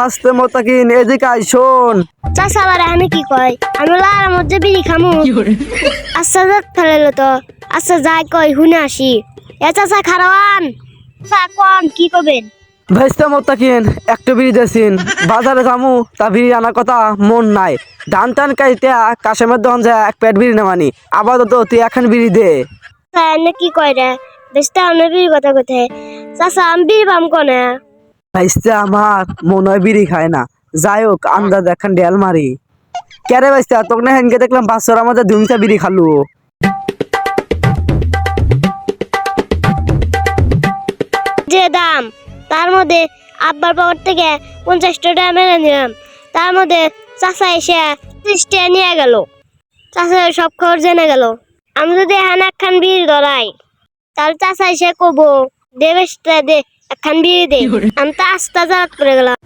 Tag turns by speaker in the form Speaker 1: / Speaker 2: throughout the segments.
Speaker 1: ভাসতে মতাকিন এদিকে আই শোন।
Speaker 2: চাচা আবার আমি কি কয় আমি লার মধ্যে বিড়ি খামু। আচ্ছা যাক ফেলেলো তো আচ্ছা যাই কই হুনে আসি। এ চাচা খারাওয়ান কোন কি করবেন?
Speaker 1: ভাসতে মতাকিন একটু বিড়ি দেছিন বাজারে যামু তা বিড়ি আনার কথা মন নাই। ধান টান কাইতে কাশেমের দোকান যায় এক প্যাট বিড়ি নামানি আপাতত তুই এখন বিড়ি দে।
Speaker 2: এনে কি কয় রে বেশটা অন্য বিড়ি কথা কোথায় চাচা আমি বিড়ি পাম কোনে?
Speaker 1: ভাইস্তে আমার মনে হয় বিড়ি খায় না। যাই হোক আন্দাজ এখন ডেল মারি। কেরে ভাইস্তে তোকে না হেনকে দেখলাম বাচ্চার আমাদের দুইটা বিড়ি খালু।
Speaker 2: যে দাম তার মধ্যে আব্বার পকেট থেকে 50 টাকা মেরে নিলাম, তার মধ্যে চাচা এসে 30 টাকা নিয়ে গেল। চাচা সব খবর জেনে গেল। আমি যদি এখন একখান বিড়ি ধরাই তাহলে চাচা এসে কবো দে বেশটা দে একখান বিড়ি দে। আমি তো আস্তে জারাত করে গেলাম।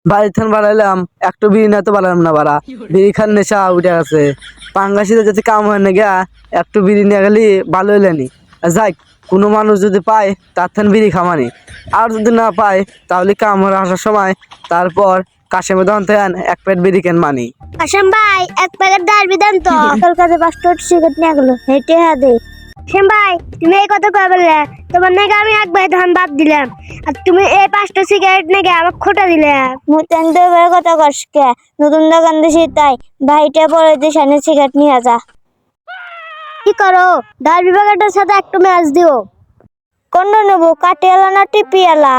Speaker 1: বাড়ি থান বাড়াইলাম একটু বিড়ি না তো বাড়ালাম না বাড়া। বিড়ি খান নেশা উঠে গেছে। পাঙ্গাসিতে যদি কাম হয় না গিয়া একটু বিড়ি নিয়ে গেলি ভালো হইলেনি। যাই কোনো মানুষ যদি পায় তার থান বিড়ি খামানি, আর যদি না পায় তাহলে কাম হয়ে আসার সময় তারপর কাশেমের দোকান থেকে এক প্যাট বিড়ি কেন মানি।
Speaker 2: আসাম ভাই এক প্যাকেট দাঁড়বি দেন তো। কলকাতা 5টা সিগারেট নিয়ে গেলো হেঁটে দে। শ্যাম ভাই তুমি এই কথা কয় বললে তোমার নাকি আমি এক ভাই ধান বাদ দিলাম আর তুমি এই 5টা সিগারেট নাকি আমার খোটা দিলে। মুতেন তো এবার কথা কসকে নতুন দোকান দিছি তাই ভাইটা পরে দিয়ে সামনে সিগারেট নিয়ে যা। কি করো ডাল বিভাগের সাথে একটু ম্যাচ দিও। কোনটা নেবো কাটিয়ালা না টিপিয়ালা?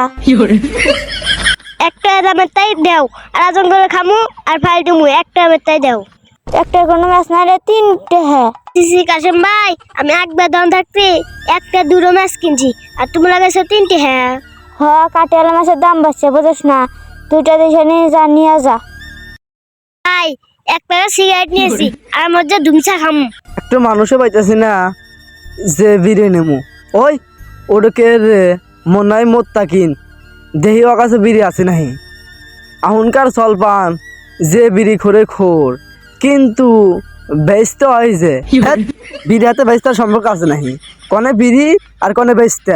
Speaker 2: একটা দামের তাই দেও আর আজন করে খামু আর ফাইল দিমু একটা দামের তাই দেও। একটা কোনো ম্যাচ না রে 3টে। হ্যাঁ সিসি কাশেম ভাই আমি এক বেদন থাকতে একটা দুটো ম্যাচ কিনছি আর তুমি লাগাইছো 3টে। হ্যাঁ হ কাটিয়ালা মাছের দাম বাড়ছে বুঝছ না, 2টা দেশে নিয়ে যা। ভাই এক প্যাকেট সিগারেট নিয়েছি আর মধ্যে ধুমছা খামু।
Speaker 1: একটু মানুষও পাইতেছি না যে বিড়ি নেমু। ওই ওটাকে রে মনে হয় মোত্তা কিন দেহি ও কাছে বিড়ি আছে নাহি। এখনকার চল পান যে বিড়ি খোরে খোর কিন্তু বেচতে হয় যে বিড়ি হাতে বেচতে সম্পর্ক আছে নাহি। কনে বিড়ি আর কনে বেচতে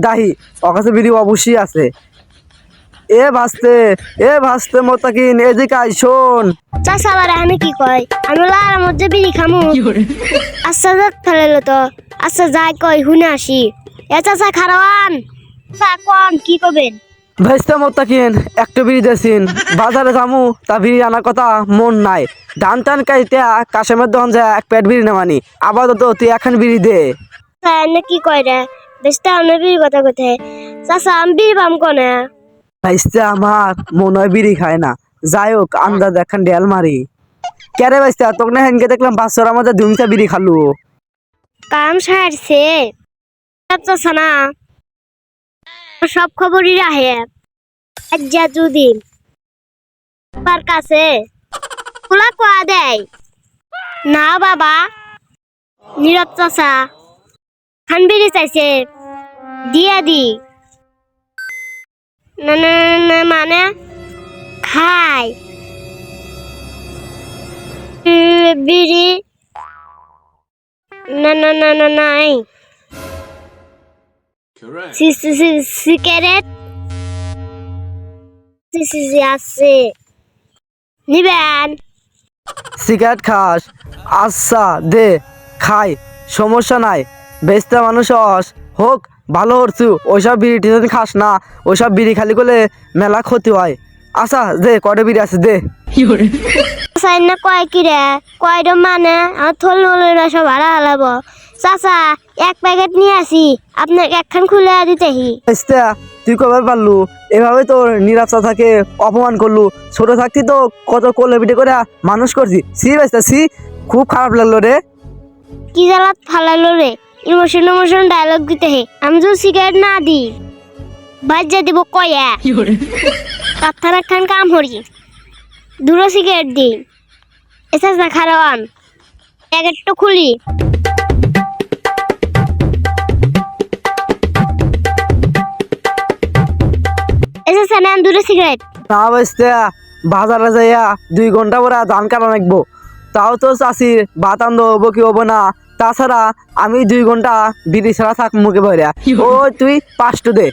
Speaker 1: দাহি ও কাছে বিড়ি অবশ্যই আছে। এ ভাসতে মতাকিন এদিকে আই শোন।
Speaker 2: চাচা আবার আমি কি কয় আমি লার মধ্যে বিড়ি খামু। আচ্ছা যাক ফেলেলো তো আচ্ছা যাই কই হুনে আসি। এ চাচা খারাওয়ান কোন কি করবেন?
Speaker 1: ভাইস্তে মতাকিন একটু বিড়ি দেছিন বাজারে যামু তা বিড়ি আনার কথা মন নাই। ধান টান কাইতে কাশেমের দোকান যায় এক প্যাট বিড়ি নামানি আপাতত তুই এখন বিড়ি দে।
Speaker 2: এনে কি কয় রে বেশটা অন্য বিড়ি কথা কোথায় চাচা আমি বিড়ি পাম কোনে?
Speaker 1: ভাইস্তে আমার মনে হয় বিড়ি খায় না। যাই হোক আন্দাজ এখন ডেল মারি। কেরে ভাইস্তে তোকে না হেনকে দেখলাম বাচ্চার আমাদের দুইটা বিড়ি খালু।
Speaker 2: কাম সারছে চাচা না সব খবরই রাহে যা যদি তার কাছে খোলা কোয়া দেয় না বাবা। নীরব চাচা খান বিড়ি চাইছে দিয়া দি না না না মানে খাই বিড়ি না না না না নাই সিগারেট আছে নিবেন?
Speaker 1: সিগারেট খাস? আচ্ছা দে খাই সমস্যা নাই। বেচতে মানুষ হোক ভালো হরছু ওইসব বিড়ি টিড়ি খাস না। ওইসব বিড়ি খালি করলে মেলা ক্ষতি হয়। আচ্ছা দে কটে বিড়ি আছে দে।
Speaker 2: না কয় কি রে কয় মানে আমার থল সব ভাড়া হালাবো। চাচা এক প্যাকেট নিয়ে আসি আপনাকে একখান খুলে দিতেহি।
Speaker 1: তুই কবে পারলু এভাবে তোর নীরব চাচাকে অপমান করলু? ছোট থাকতি তো কত কোলে পিঠে করে মানুষ করছি। সি বেস্তা সি খুব খারাপ লাগলো রে।
Speaker 2: কি জ্বালাত ফালালো রে ইমোশন ডায়লগ দিতে হে। আমি যদি সিগারেট না দি বাজ্যা দিব কয়া তার থানা খান কাম হরি দুটো সিগারেট দি। এসা না খারাওয়ান প্যাকেটটা খুলি এসা না দুটো সিগারেট
Speaker 1: না বেস্তে বাজারে যাইয়া 2 ঘন্টা পরে ধান কাটা রাখবো তাও তো চাষির ভাত আনতে হবো কি হবো না। তাছাড়া আমি 2 ঘন্টা বিড়ি ছাড়া থাক মুখে ভরিয়া। ও তুই 5টো দে।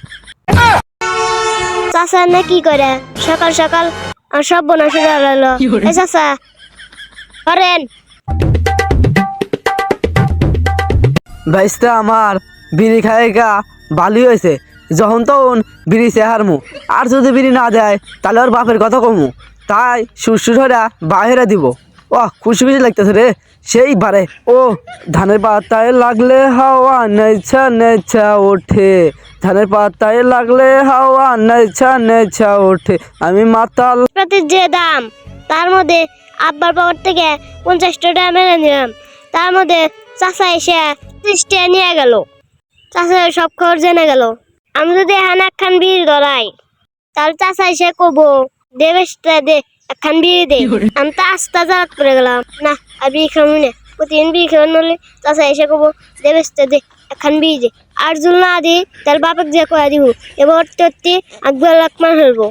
Speaker 2: চাচা না কি করে সকাল সকাল আর সব বোনা শুরু হলো এই চাচা করেন
Speaker 1: ভাইস্তা আমার বিড়ি খায় গা ভালোই হয়েছে যখন তখন বিড়ি চেহারমু আর যদি বিড়ি না দেয় তাহলে ওর বাপের কথা কমু তাই সুর হইরা বাইরে দিব ও খুশি খুশি লাগতেছে রে সেই বারে ও ধানের পাতায় লাগলে হাওয়া নেছা নেছা ওঠে ধানের পাতায় লাগলে হাওয়া নেছা নেছা ওঠে আমি মাতাল
Speaker 2: প্রতি যে দাম তার মধ্যে আব্বার পাওয়ার থেকে 50 টাকা মেরে নিলাম তার মধ্যে চাচা এসে 30 টাকা নিয়ে গেল চাচা সব খবর জেনে গেল আমি যদি এখানে একখান বিড়ি ধরাই তাহলে চাচা এসে কবো দেবেশটা দে একখান বিড়ি দে আমি তো আস্তে জাত করে গেলাম না আর বিড়ি খাবো না প্রতিদিন বিড়ি খাওয়া নলে চাচা এসে কবো দেবেশটা দে একখান বিড়ি দে আর জুল না দি তাহলে বাপক যে কয়া দিব এবার তোরটি আকবর লাকমান হইব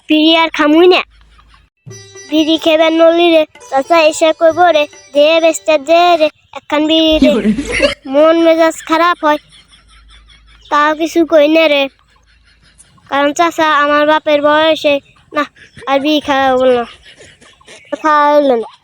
Speaker 2: বিড়ি আর খামুই না বিড়ি খেবেন নলি রে চাচা এসে কইব রে দে বেস্তে দে রে একখান বিড়ি দে মন মেজাজ খারাপ হয় তাও কিছু কই না রে কারণ চাচা আমার বাপের বয়সে না আর বিড়ি খাওয়া বললো খাওয়া হইল না